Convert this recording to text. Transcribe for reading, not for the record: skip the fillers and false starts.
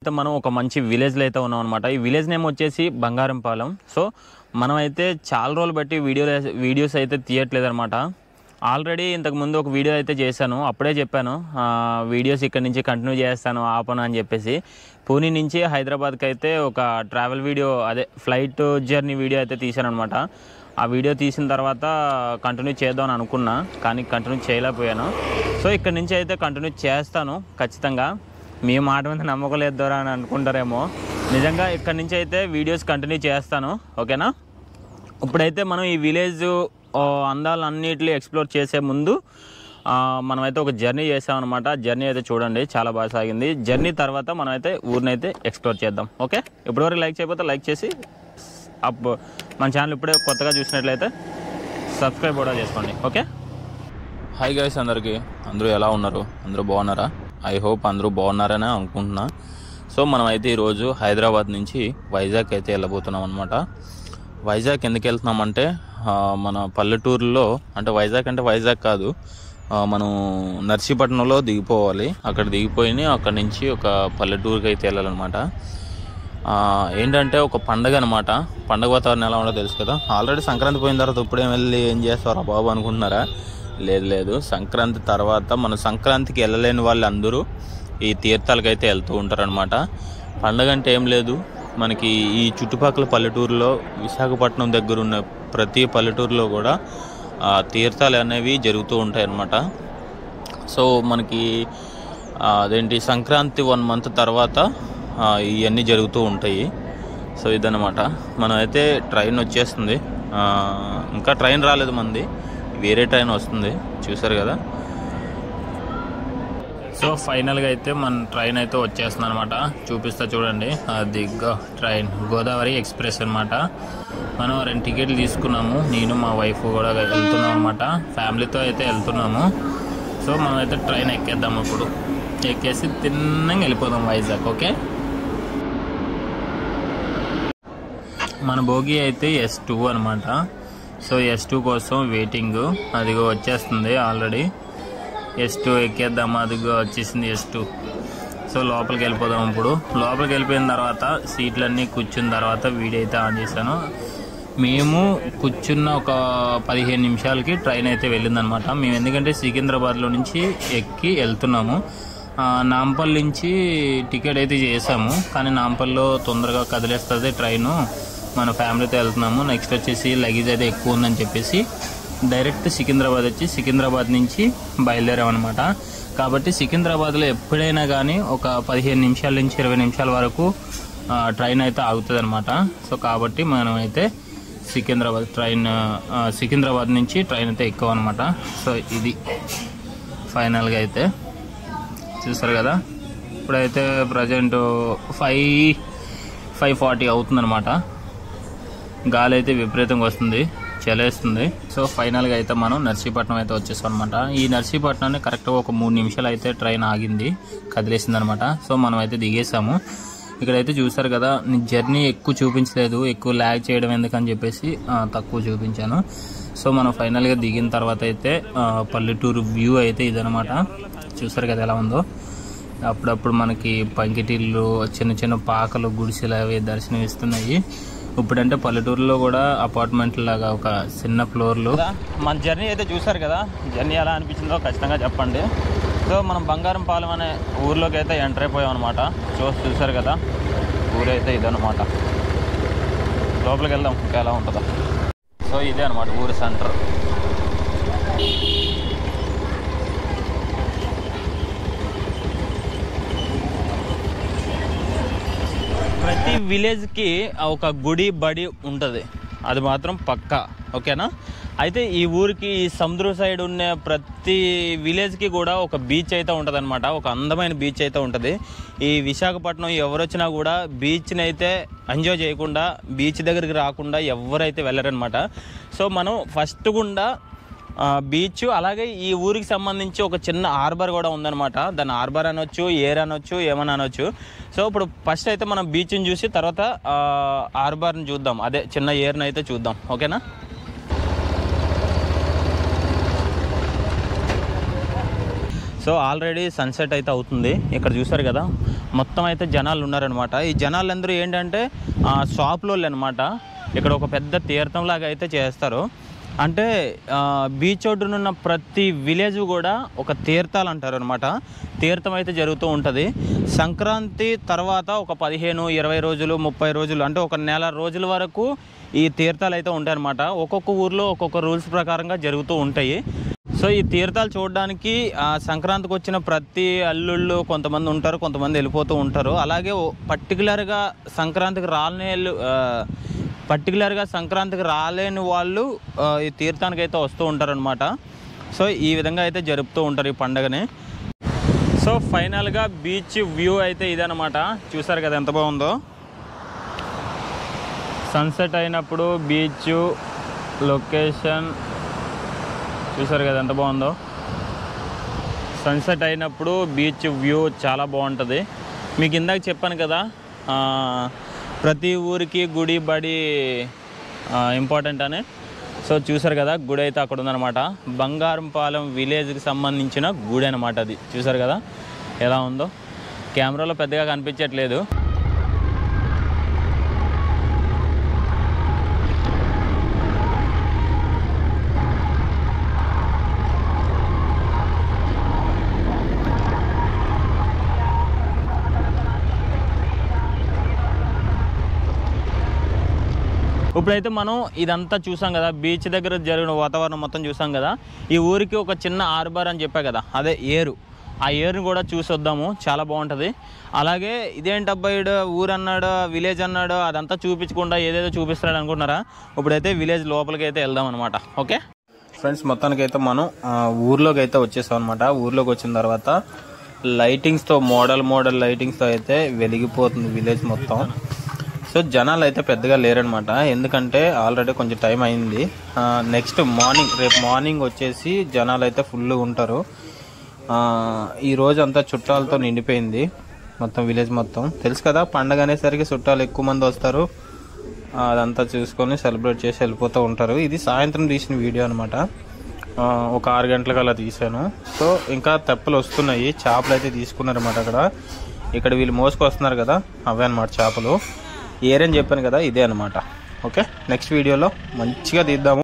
అయితే మనం ఒక మంచి విలేజ్లో అయితే ఉన్నాం అనమాట. ఈ విలేజ్ నేమ్ వచ్చేసి బంగారంపాలెం. సో మనం అయితే చాలా రోజులు బట్టి వీడియోస్ అయితే తీయట్లేదు అనమాట. ఆల్రెడీ ఇంతకుముందు ఒక వీడియో అయితే చేశాను, అప్పుడే చెప్పాను వీడియోస్ ఇక్కడ నుంచి కంటిన్యూ చేస్తాను ఆపను అని చెప్పేసి. పూణే నుంచి హైదరాబాద్కి అయితే ఒక ట్రావెల్ వీడియో, అదే ఫ్లైట్ జర్నీ వీడియో అయితే తీశాను అనమాట. ఆ వీడియో తీసిన తర్వాత కంటిన్యూ చేద్దామని అనుకున్నా, కానీ కంటిన్యూ చేయలేకపోయాను. సో ఇక్కడ నుంచి అయితే కంటిన్యూ చేస్తాను ఖచ్చితంగా. మీ మాట మీద నమ్మకం లేదు అని అనుకుంటారేమో, నిజంగా ఇక్కడ నుంచి అయితే వీడియోస్ కంటిన్యూ చేస్తాను, ఓకేనా. ఇప్పుడైతే మనం ఈ విలేజ్ అందాలన్నిటిని ఎక్స్ప్లోర్ చేసే ముందు మనమైతే ఒక జర్నీ చేసామన్నమాట. జర్నీ అయితే చూడండి చాలా బాగా సాగింది. జర్నీ తర్వాత మనమైతే ఊరినైతే ఎక్స్ప్లోర్ చేద్దాం, ఓకే. ఇప్పటివరకు లైక్ చేయకపోతే లైక్ చేసి మన ఛానల్ ఇప్పుడే కొత్తగా చూసినట్లయితే సబ్స్క్రైబ్ కూడా చేసుకోండి, ఓకే. హాయ్ గైస్, అందరూ ఎలా ఉన్నారు? అందరూ బాగున్నారా? ఐ హోప్ అందరూ బాగున్నారని అనుకుంటున్నా. సో మనమైతే ఈరోజు హైదరాబాద్ నుంచి వైజాగ్ అయితే వెళ్ళబోతున్నాం అనమాట. వైజాగ్ ఎందుకు వెళ్తున్నామంటే మన పల్లెటూరులో, అంటే వైజాగ్ కాదు, మనం నర్సీపట్నంలో దిగిపోవాలి. అక్కడ దిగిపోయి అక్కడ నుంచి ఒక పల్లెటూరుకి అయితే వెళ్ళాలన్నమాట. ఏంటంటే ఒక పండగ అనమాట. పండగ వాతావరణం ఎలా ఉండదో తెలుసు కదా. ఆల్రెడీ సంక్రాంతి పోయిన తర్వాత ఇప్పుడేం వెళ్ళి ఏం చేస్తారా బాబు అనుకుంటున్నారా? లేదు, సంక్రాంతి తర్వాత మన సంక్రాంతికి వెళ్ళలేని వాళ్ళు అందరూ ఈ తీర్థాలకు అయితే వెళ్తూ ఉంటారనమాట. పండగ అంటే ఏం లేదు, మనకి ఈ చుట్టుపక్కల పల్లెటూరులో, విశాఖపట్నం దగ్గర ఉన్న ప్రతి పల్లెటూరులో కూడా తీర్థాలు అనేవి జరుగుతూ ఉంటాయి అన్నమాట. సో మనకి అదేంటి సంక్రాంతి 1 మంత్ తర్వాత ఇవన్నీ జరుగుతూ ఉంటాయి. సో ఇదన్నమాట. మనం అయితే ట్రైన్ వచ్చేస్తుంది, ఇంకా ట్రైన్ రాలేదు, మంది వేరే ట్రైన్ వస్తుంది, చూసారు కదా. సో ఫైనల్గా అయితే మన ట్రైన్ అయితే వచ్చేస్తుంది అనమాట. చూపిస్తా చూడండి, అది ట్రైన్ గోదావరి ఎక్స్ప్రెస్ అనమాట. మనం 2 టికెట్లు తీసుకున్నాము, నేను మా వైఫ్ కూడా వెళ్తున్నాం అనమాట. ఫ్యామిలీతో అయితే వెళ్తున్నాము. సో మనం అయితే ట్రైన్ ఎక్కేద్దాము. ఇప్పుడు ఎక్కేసి తిన్నంగా వెళ్ళిపోదాం వైజాగ్, ఓకే. మన బోగి అయితే S2 అనమాట. సో S2 కోసం వెయిటింగ్, అదిగో వచ్చేస్తుంది ఆల్రెడీ. S2 ఎక్కేద్దామా, అదిగో వచ్చేసింది S2. సో లోపలికి వెళ్ళిపోదాం. ఇప్పుడు లోపలికి వెళ్ళిపోయిన తర్వాత సీట్లన్నీ కూర్చున్న తర్వాత వీడియో అయితే ఆన్ చేశాను. మేము కూర్చున్న ఒక 15 నిమిషాలకి ట్రైన్ అయితే వెళ్ళిందనమాట. మేము ఎందుకంటే సికింద్రాబాద్లో నుంచి ఎక్కి వెళ్తున్నాము. నాంపల్లి నుంచి టికెట్ అయితే చేసాము, కానీ నాంపల్లిలో తొందరగా కదిలేస్తుంది ట్రైను. మన ఫ్యామిలీతో వెళ్తున్నాము. నెక్స్ట్ వచ్చేసి లగేజ్ అయితే ఎక్కువ ఉందని చెప్పేసి డైరెక్ట్ సికింద్రాబాద్ వచ్చి సికింద్రాబాద్ నుంచి బయలుదేరామన్నమాట. కాబట్టి సికింద్రాబాద్లో ఎప్పుడైనా కానీ ఒక 15 నిమిషాల నుంచి 20 నిమిషాల వరకు ట్రైన్ అయితే ఆగుతుంది అనమాట. సో కాబట్టి మనం అయితే సికింద్రాబాద్ నుంచి ట్రైన్ అయితే ఎక్కువన్నమాట. సో ఇది ఫైనల్గా అయితే చూస్తారు కదా. ఇప్పుడైతే ప్రజెంట్ 5:40 అవుతుందన్నమాట. గాలి అయితే విపరీతంగా వస్తుంది, చలేస్తుంది. సో ఫైనల్గా అయితే మనం నర్సీపట్నం అయితే వచ్చేసాం అనమాట. ఈ నర్సీపట్నాన్ని కరెక్ట్గా ఒక 3 నిమిషాలు అయితే ట్రైన్ ఆగింది, కదిలేసింది అనమాట. సో మనం అయితే దిగేసాము. ఇక్కడైతే చూసారు కదా, జర్నీ ఎక్కువ చూపించలేదు, ఎక్కువ ల్యాగ్ చేయడం ఎందుకని చెప్పేసి తక్కువ చూపించాను. సో మనం ఫైనల్గా దిగిన తర్వాత అయితే పల్లెటూరు వ్యూ అయితే ఇదనమాట. చూసారు కదా ఎలా ఉందో. అప్పుడప్పుడు మనకి పంకిటిళ్ళు, చిన్న చిన్న పాకలు, గుడిసెలు అవి దర్శనం ఇస్తున్నాయి. ఇప్పుడంటే పల్లెటూరులో కూడా అపార్ట్మెంట్ లాగా ఒక చిన్న ఫ్లోర్లు. మన జర్నీ అయితే చూసారు కదా, జర్నీ ఎలా అనిపించిందో ఖచ్చితంగా చెప్పండి. సో మనం బంగారంపాలెం అనే ఊర్లోకి అయితే ఎంటర్ అయిపోయాం అనమాట. చూసారు కదా, ఊరైతే ఇదనమాట. లోపలికి వెళ్దాం ఇంకా ఎలా ఉంటుందో. సో ఇదే అనమాట ఊరి సెంటర్. ప్రతి విలేజ్కి ఒక గుడి బడి ఉంటుంది, అది మాత్రం పక్కా, ఓకేనా. అయితే ఈ ఊరికి ఈ సముద్రం సైడ్ ఉన్న ప్రతి విలేజ్కి కూడా ఒక బీచ్ అయితే ఉంటుంది అనమాట. ఒక అందమైన బీచ్ అయితే ఉంటుంది. ఈ విశాఖపట్నం ఎవరు వచ్చినా కూడా బీచ్ని అయితే ఎంజాయ్ చేయకుండా, బీచ్ దగ్గరికి రాకుండా ఎవరైతే వెళ్ళరనమాట. సో మనం ఫస్ట్ గుండా బీచ్, అలాగే ఈ ఊరికి సంబంధించి ఒక చిన్న హార్బర్ కూడా ఉందన్నమాట. దాన్ని హార్బర్ అనొచ్చు, ఏర్ అనొచ్చు, ఏమని అనొచ్చు. సో ఇప్పుడు ఫస్ట్ అయితే మనం బీచ్ని చూసి తర్వాత హార్బర్ని చూద్దాం, అదే చిన్న ఏర్ని అయితే చూద్దాం, ఓకేనా. సో ఆల్రెడీ సన్సెట్ అయితే అవుతుంది. ఇక్కడ చూసారు కదా మొత్తం అయితే జనాలు ఉన్నారనమాట. ఈ జనాలందరూ ఏంటంటే షాప్లో అనమాట. ఇక్కడ ఒక పెద్ద తీర్థంలాగా అయితే చేస్తారు. అంటే బీచ్ ఒడ్డునున్న ప్రతి విలేజ్ కూడా ఒక తీర్థాలు అంటారు అనమాట. తీర్థం అయితే జరుగుతూ ఉంటుంది. సంక్రాంతి తర్వాత ఒక 15-20 రోజులు 30 రోజులు అంటే ఒక నెల రోజుల వరకు ఈ తీర్థాలు అయితే ఉంటాయన్నమాట. ఒక్కొక్క ఊర్లో ఒక్కొక్క రూల్స్ ప్రకారంగా జరుగుతూ ఉంటాయి. సో ఈ తీర్థాలు చూడడానికి సంక్రాంతికి వచ్చిన ప్రతి అల్లుళ్ళు కొంతమంది ఉంటారు, కొంతమంది వెళ్ళిపోతూ ఉంటారు. అలాగే పర్టికులర్గా సంక్రాంతికి రాలేని వాళ్ళు ఈ తీర్థానికి అయితే వస్తూ ఉంటారనమాట. సో ఈ విధంగా అయితే జరుపుతూ ఉంటారు ఈ పండుగని. సో ఫైనల్గా బీచ్ వ్యూ అయితే ఇదనమాట. చూసారు కదా ఎంత బాగుందో. సన్సెట్ అయినప్పుడు బీచ్ లొకేషన్ చూసారు కదా ఎంత బాగుందో. సన్సెట్ అయినప్పుడు బీచ్ వ్యూ చాలా బాగుంటుంది. మీకు ఇందాక చెప్పాను కదా ప్రతి ఊరికి గుడి బడి ఇంపార్టెంట్ అని. సో చూసారు కదా గుడి అయితే అక్కడ ఉందన్నమాట. బంగారంపాలెం విలేజ్కి సంబంధించిన గుడి అనమాట అది. చూసారు కదా ఎలా ఉందో. కెమెరాలో పెద్దగా కనిపించట్లేదు. ఇప్పుడైతే మనం ఇదంతా చూసాం కదా, బీచ్ దగ్గర జరిగిన వాతావరణం మొత్తం చూసాం కదా. ఈ ఊరికి ఒక చిన్న ఆర్బర్ అని చెప్పా కదా, అదే ఏరు. ఆ ఏరుని కూడా చూసి వద్దాము, చాలా బాగుంటుంది. అలాగే ఇదేంటబ్బాయిడు ఊరు అన్నాడు, విలేజ్ అన్నాడు, అదంతా చూపించకుండా ఏదేదో చూపిస్తాడు అనుకుంటున్నారా? ఇప్పుడైతే విలేజ్ లోపలికి అయితే వెళ్దాం అనమాట. ఓకే ఫ్రెండ్స్, మొత్తానికి అయితే మనం ఊర్లోకి అయితే వచ్చేసాం అనమాట. ఊర్లోకి వచ్చిన తర్వాత లైటింగ్స్తో మోడల్ లైటింగ్స్తో అయితే వెలిగిపోతుంది విలేజ్ మొత్తం. సో జనాలు అయితే పెద్దగా లేరనమాట, ఎందుకంటే ఆల్రెడీ కొంచెం టైం అయింది. నెక్స్ట్ రేపు మార్నింగ్ వచ్చేసి జనాలు అయితే ఫుల్ ఉంటారు. ఈ రోజు అంతా చుట్టాలతో నిండిపోయింది మొత్తం విలేజ్ మొత్తం. తెలుసు కదా పండగ అనేసరికి చుట్టాలు ఎక్కువ మంది వస్తారు. అదంతా చూసుకొని సెలబ్రేట్ చేసి వెళ్ళిపోతూ ఉంటారు. ఇది సాయంత్రం తీసిన వీడియో అనమాట. ఒక 6 గంటలకు అలా తీసాను. సో ఇంకా తెప్పలు వస్తున్నాయి. చేపలు అయితే తీసుకున్నారన్నమాట. ఇక్కడ వీళ్ళు మోసుకొస్తున్నారు కదా, అవే అనమాట చేపలు. ఏరని చెప్పాను కదా, ఇదే అనమాట. ఓకే నెక్స్ట్ వీడియోలో మంచిగా తీద్దాము.